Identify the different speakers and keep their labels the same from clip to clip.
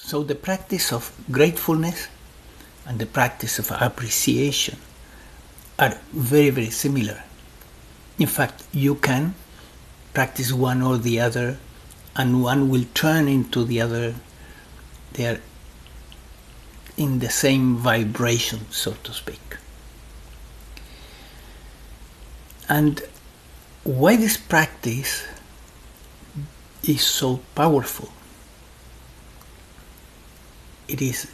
Speaker 1: So the practice of gratefulness and the practice of appreciation are very, very similar. In fact, you can practice one or the other, and one will turn into the other. They are in the same vibration, so to speak. And why this practice is so powerful? It is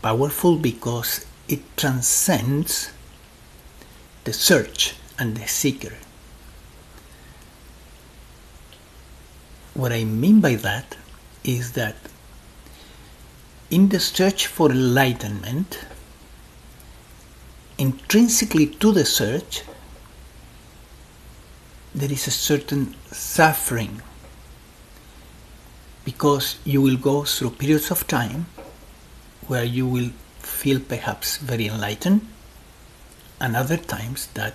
Speaker 1: powerful because it transcends the search and the seeker. What I mean by that is that in the search for enlightenment, intrinsically to the search, there is a certain suffering, because you will go through periods of time where you will feel perhaps very enlightened, and other times that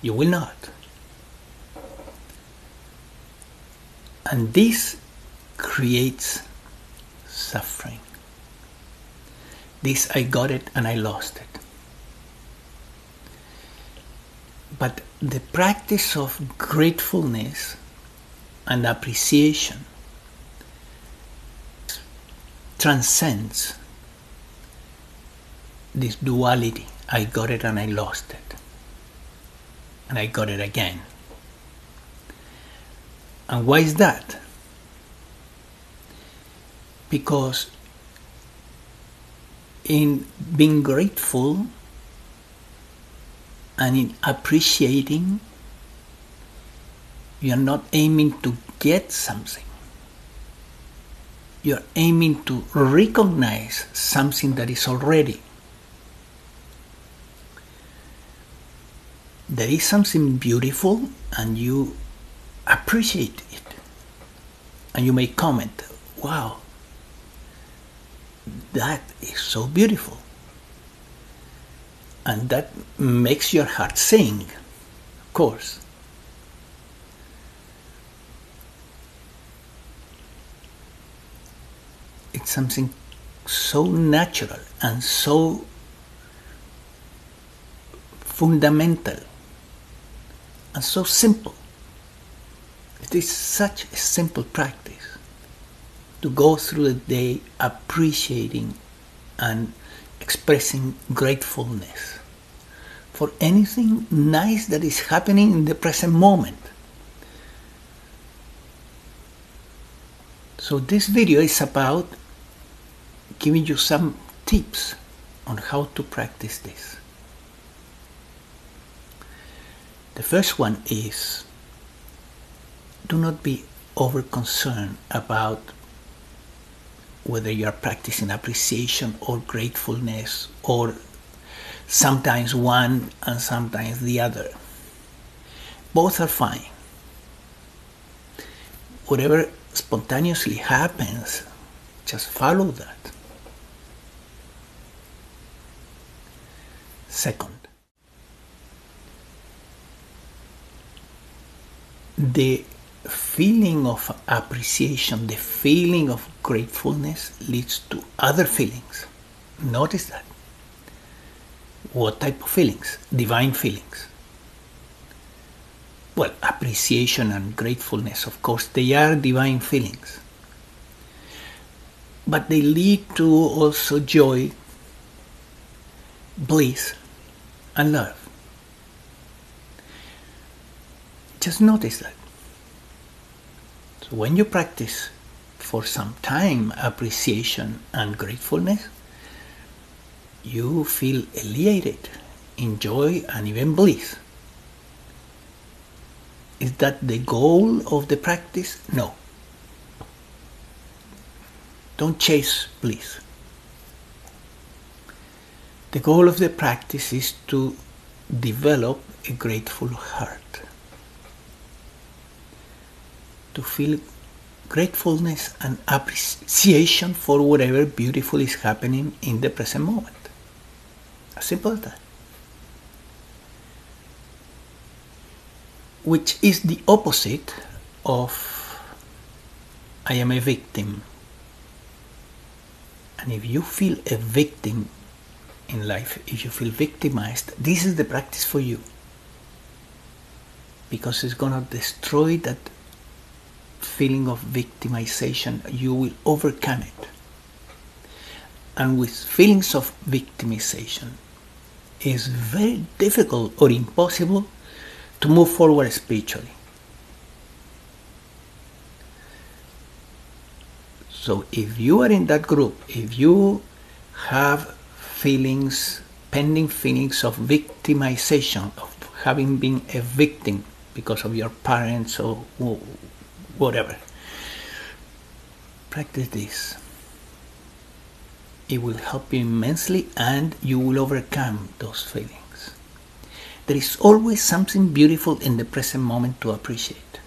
Speaker 1: you will not. And this creates suffering. This I got it and I lost it. But the practice of gratefulness and appreciation transcends this duality. I got it and I lost it. And I got it again. And why is that? Because in being grateful and in appreciating, you are not aiming to get something. You are aiming to recognize something that is already. There is something beautiful and you appreciate it. And you may comment, wow, that is so beautiful. And that makes your heart sing, of course. It's something so natural and so fundamental and so simple. It is such a simple practice to go through the day appreciating and expressing gratefulness for anything nice that is happening in the present moment. So this video is about giving you some tips on how to practice this. The first one is, do not be over concerned about whether you are practicing appreciation or gratefulness, or sometimes one and sometimes the other. Both are fine. Whatever spontaneously happens, just follow that. Second, the feeling of appreciation, the feeling of gratefulness leads to other feelings. Notice that. What type of feelings? Divine feelings. Well, appreciation and gratefulness, of course, they are divine feelings. But they lead to also joy, bliss, and love. Just notice that. So when you practice for some time appreciation and gratefulness, you feel elated, enjoy, and even bliss. Is that the goal of the practice? No. Don't chase bliss. The goal of the practice is to develop a grateful heart. To feel gratefulness and appreciation for whatever beautiful is happening in the present moment. As simple as that. Which is the opposite of I am a victim. And if you feel a victim in life, if you feel victimized, this is the practice for you. Because it's going to destroy that feeling of victimization. You will overcome it. And with feelings of victimization, it's very difficult or impossible to move forward spiritually. So if you are in that group, if you have feelings, pending feelings of victimization, of having been a victim because of your parents or whatever, practice this. It will help you immensely and you will overcome those feelings. There is always something beautiful in the present moment to appreciate.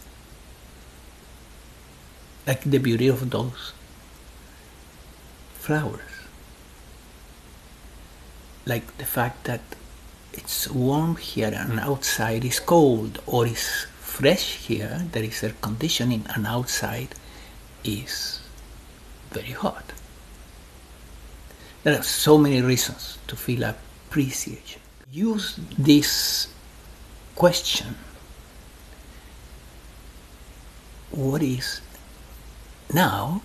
Speaker 1: Like the beauty of those flowers. Like the fact that it's warm here and outside is cold, or it's fresh here, there is air conditioning, and outside is very hot. There are so many reasons to feel appreciation. Use this question. What is now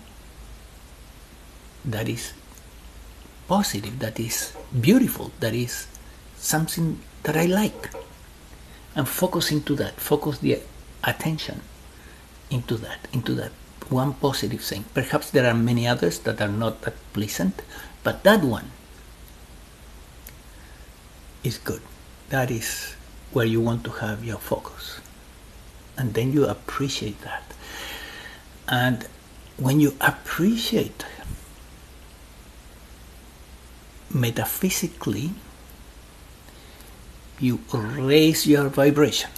Speaker 1: that is positive, that is beautiful, that is something that I like? And focus into that. Focus the attention into that one positive thing. Perhaps there are many others that are not that pleasant, but that one is good. That is where you want to have your focus. And then you appreciate that. And when you appreciate, metaphysically, you raise your vibration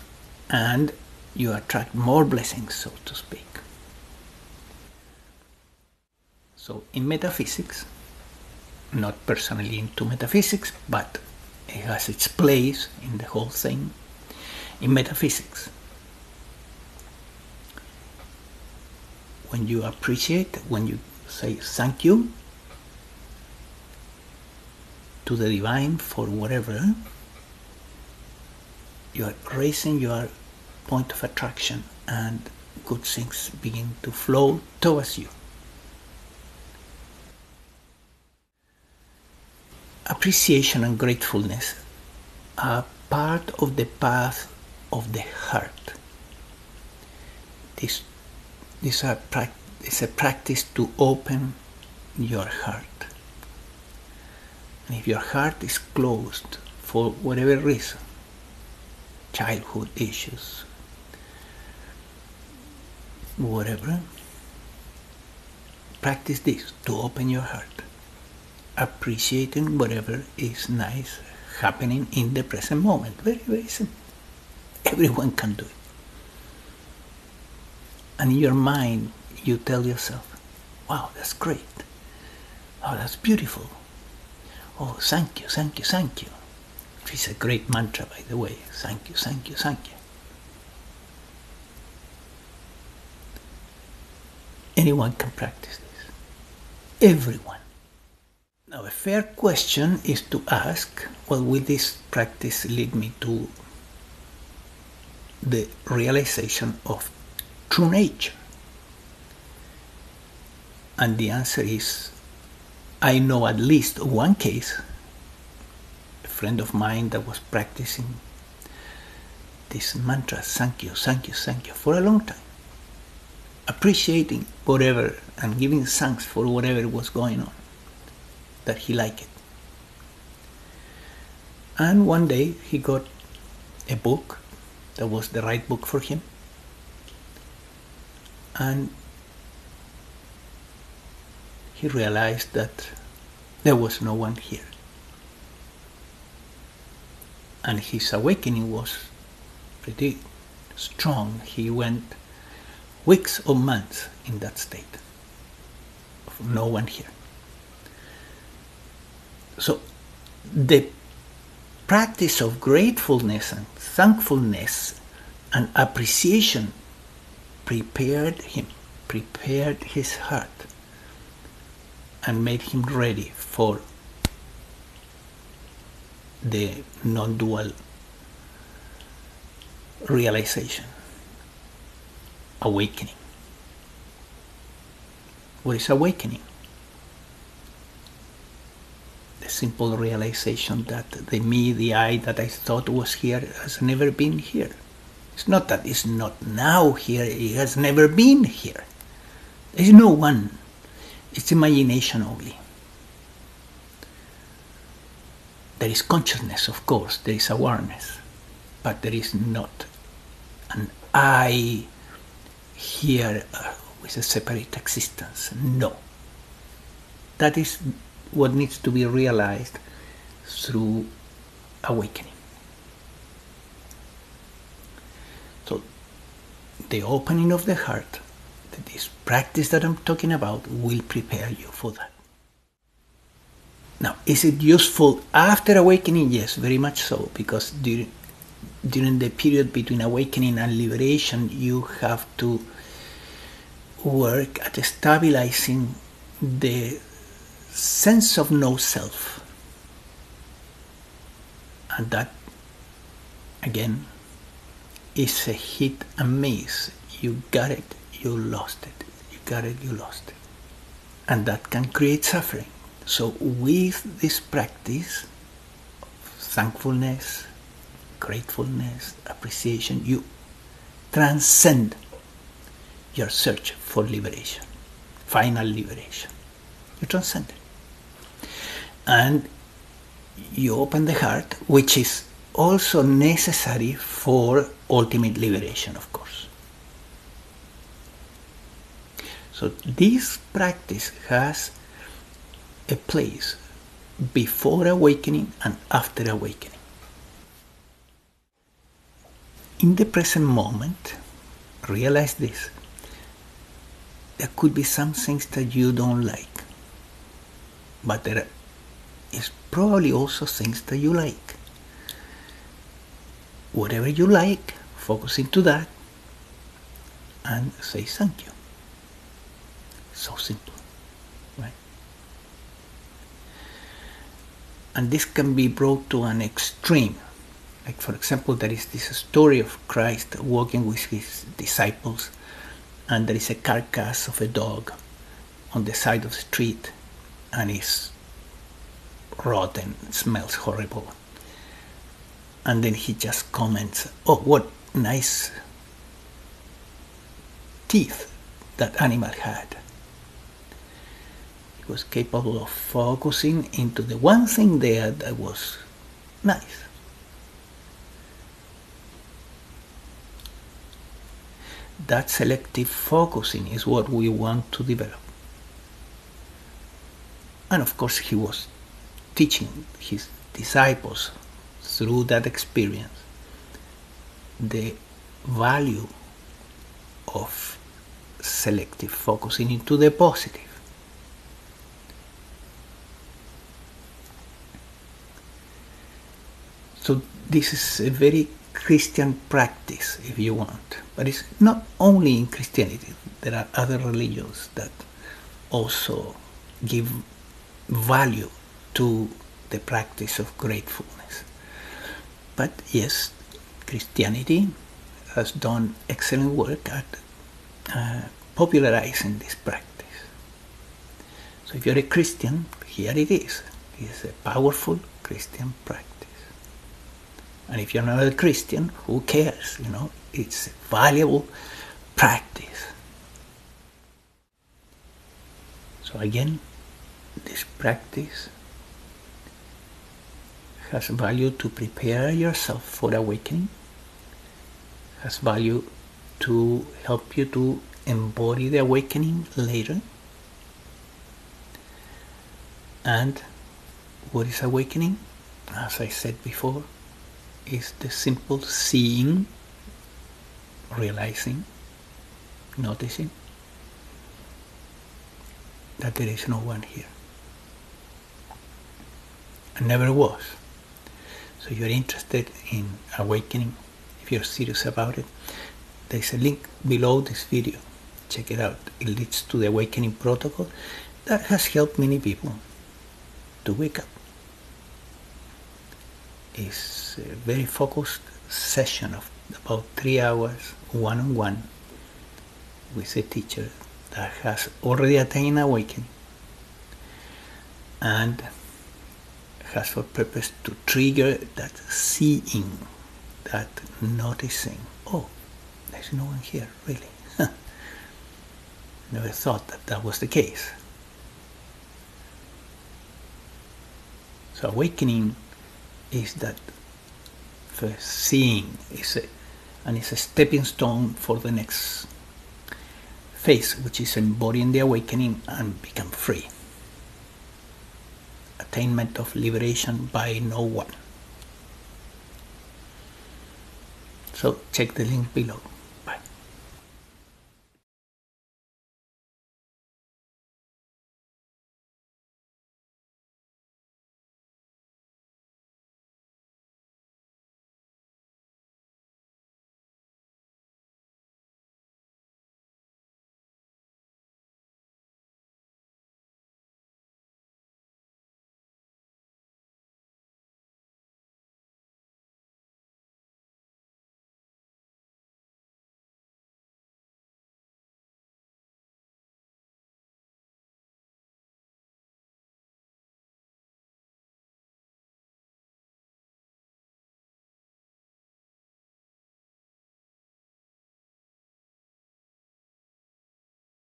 Speaker 1: and you attract more blessings, so to speak. So in metaphysics, not personally into metaphysics, but it has its place in the whole thing. In metaphysics, when you appreciate, when you say thank you to the divine for whatever, you are raising your point of attraction and good things begin to flow towards you. Appreciation and gratefulness are part of the path of the heart. This is a practice to open your heart. And if your heart is closed for whatever reason, childhood issues, whatever, practice this to open your heart, appreciating whatever is nice happening in the present moment. Very, very simple. Everyone can do it. And in your mind, you tell yourself, wow, that's great. Oh, that's beautiful. Oh, thank you, thank you, thank you. It's a great mantra, by the way. Thank you, thank you, thank you. Anyone can practice this. Everyone. Now, a fair question is to ask, well, will this practice lead me to the realization of true nature? And the answer is, I know at least one case, a friend of mine that was practicing this mantra, thank you, thank you, thank you, for a long time, appreciating whatever and giving thanks for whatever was going on, that he liked it. And one day he got a book that was the right book for him, and he realized that there was no one here. And his awakening was pretty strong. He went weeks or months in that state of no one here. So the practice of gratefulness and thankfulness and appreciation prepared him, prepared his heart and made him ready for the non-dual realization, awakening. What is awakening? The simple realization that the me, the I that I thought was here has never been here. It's not that it's not now here, it has never been here. There is no one. It's imagination only. There is consciousness, of course, there is awareness, but there is not an I here with a separate existence. No. That is what needs to be realized through awakening. So the opening of the heart, this practice that I'm talking about, will prepare you for that. Now, is it useful after awakening? Yes, very much so, because during the period between awakening and liberation, you have to work at stabilizing the sense of no self. And that, again, is a hit and miss. You got it, you lost it. You got it, you lost it. And that can create suffering. So with this practice of thankfulness, gratefulness, appreciation, you transcend your search for liberation, final liberation. You transcend it. And you open the heart, which is also necessary for ultimate liberation, of course. So this practice has a place before awakening and after awakening. In the present moment, realize this. There could be some things that you don't like, but there is probably also things that you like. Whatever you like, focus into that and say thank you. So simple, right? And this can be brought to an extreme. Like, for example, there is this story of Christ walking with his disciples, and there is a carcass of a dog on the side of the street, and it's rotten, it smells horrible. And then he just comments, "Oh, what nice teeth that animal had." He was capable of focusing into the one thing there that was nice. That selective focusing is what we want to develop. And of course, he was teaching his disciples through that experience the value of selective focusing into the positive. So this is a very Christian practice, if you want, but it's not only in Christianity. There are other religions that also give value to the practice of gratefulness. But yes, Christianity has done excellent work at popularizing this practice. So if you're a Christian, here it is. It's a powerful Christian practice. And if you're not a Christian, who cares? You know, it's a valuable practice. So again, this practice has value to prepare yourself for awakening, has value to help you to embody the awakening later. And what is awakening? As I said before, is the simple seeing, realizing, noticing that there is no one here. And never was. So you're interested in awakening, if you're serious about it, there's a link below this video. Check it out. It leads to the awakening protocol, that has helped many people to wake up. It's a very focused session of about 3 hours, one-on-one, with a teacher that has already attained awakening and has for purpose to trigger that seeing, that noticing. Oh, there's no one here, really. Never thought that that was the case. So awakening is that first seeing, and it's a stepping stone for the next phase, which is embodying the awakening and become free. Attainment of liberation by no one. So check the link below.